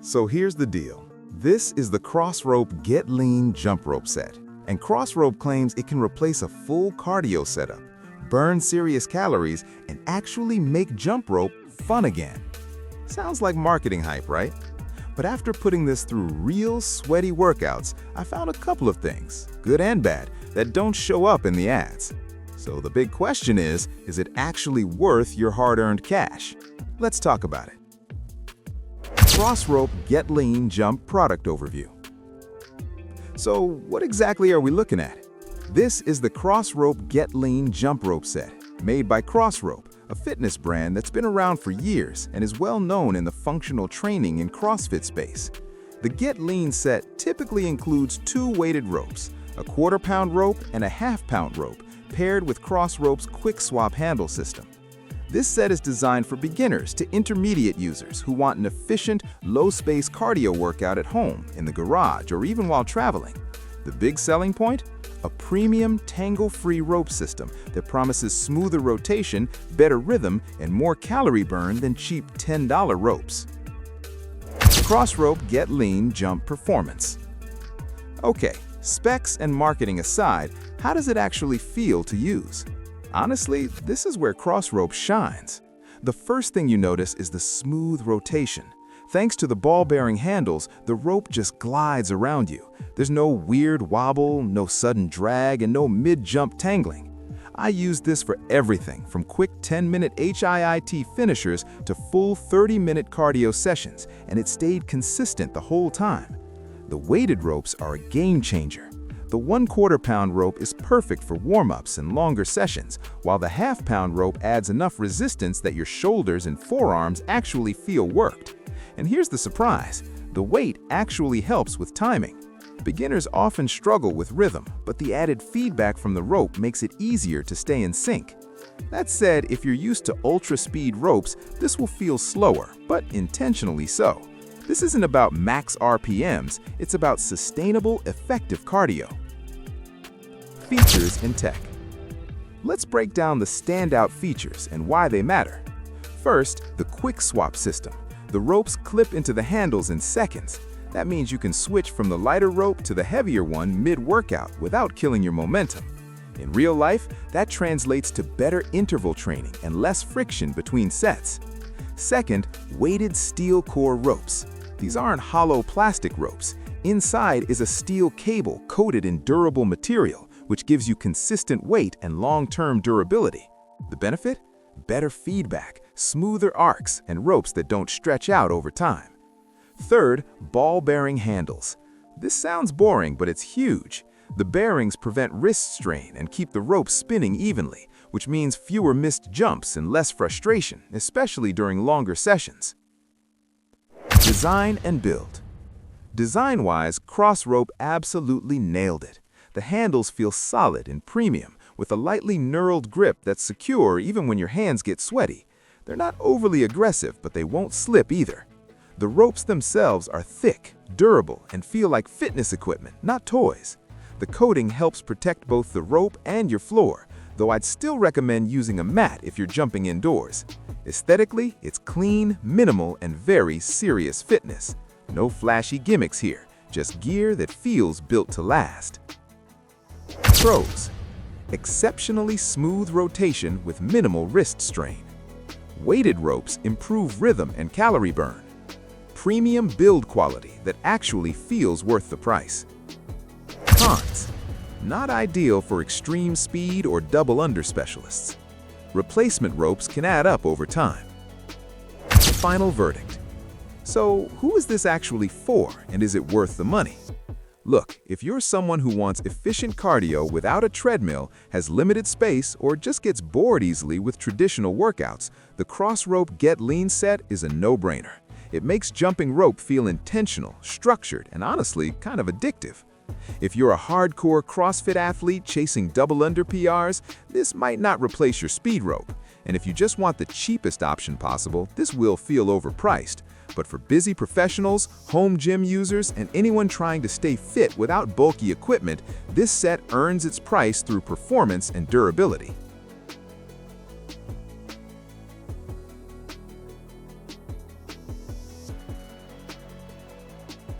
So here's the deal. This is the Crossrope Get Lean Jump Rope Set. And Crossrope claims it can replace a full cardio setup, burn serious calories, and actually make jump rope fun again. Sounds like marketing hype, right? But after putting this through real sweaty workouts, I found a couple of things, good and bad, that don't show up in the ads. So the big question is it actually worth your hard-earned cash? Let's talk about it. Crossrope Get Lean Jump Product Overview. So what exactly are we looking at? This is the Crossrope Get Lean Jump Rope Set, made by Crossrope, a fitness brand that's been around for years and is well known in the functional training and CrossFit space. The Get Lean set typically includes 2 weighted ropes, a 1/4 pound rope and a 1/2 pound rope, paired with Crossrope's quick swap handle system. This set is designed for beginners to intermediate users who want an efficient, low-space cardio workout at home, in the garage, or even while traveling. The big selling point? A premium, tangle-free rope system that promises smoother rotation, better rhythm, and more calorie burn than cheap $10 ropes. Crossrope Get Lean Jump Performance. Okay, specs and marketing aside, how does it actually feel to use? Honestly, this is where Crossrope shines. The first thing you notice is the smooth rotation. Thanks to the ball-bearing handles, the rope just glides around you. There's no weird wobble, no sudden drag, and no mid-jump tangling. I used this for everything from quick 10-minute HIIT finishers to full 30-minute cardio sessions, and it stayed consistent the whole time. The weighted ropes are a game changer. The 1/4 pound rope is perfect for warm-ups and longer sessions, while the 1/2 pound rope adds enough resistance that your shoulders and forearms actually feel worked. And here's the surprise, the weight actually helps with timing. Beginners often struggle with rhythm, but the added feedback from the rope makes it easier to stay in sync. That said, if you're used to ultra-speed ropes, this will feel slower, but intentionally so. This isn't about max RPMs, it's about sustainable, effective cardio. Features and tech. Let's break down the standout features and why they matter. First, the quick swap system. The ropes clip into the handles in seconds. That means you can switch from the lighter rope to the heavier one mid-workout without killing your momentum. In real life, that translates to better interval training and less friction between sets. Second, weighted steel core ropes. These aren't hollow plastic ropes. Inside is a steel cable coated in durable material, which gives you consistent weight and long-term durability. The benefit? Better feedback, smoother arcs, and ropes that don't stretch out over time. Third, ball-bearing handles. This sounds boring, but it's huge. The bearings prevent wrist strain and keep the rope spinning evenly, which means fewer missed jumps and less frustration, especially during longer sessions. Design and build. Design-wise, Crossrope absolutely nailed it. The handles feel solid and premium, with a lightly knurled grip that's secure even when your hands get sweaty. They're not overly aggressive, but they won't slip either. The ropes themselves are thick, durable, and feel like fitness equipment, not toys. The coating helps protect both the rope and your floor, though I'd still recommend using a mat if you're jumping indoors. Aesthetically, it's clean, minimal, and very serious fitness. No flashy gimmicks here, just gear that feels built to last. Pros: exceptionally smooth rotation with minimal wrist strain. Weighted ropes improve rhythm and calorie burn. Premium build quality that actually feels worth the price. Cons: not ideal for extreme speed or double under specialists. Replacement ropes can add up over time. Final verdict. So, who is this actually for, and is it worth the money? Look, if you're someone who wants efficient cardio without a treadmill, has limited space, or just gets bored easily with traditional workouts, the Crossrope Get Lean set is a no-brainer. It makes jumping rope feel intentional, structured, and honestly, kind of addictive. If you're a hardcore CrossFit athlete chasing double under PRs, this might not replace your speed rope. And if you just want the cheapest option possible, this will feel overpriced. But for busy professionals, home gym users, and anyone trying to stay fit without bulky equipment, this set earns its price through performance and durability.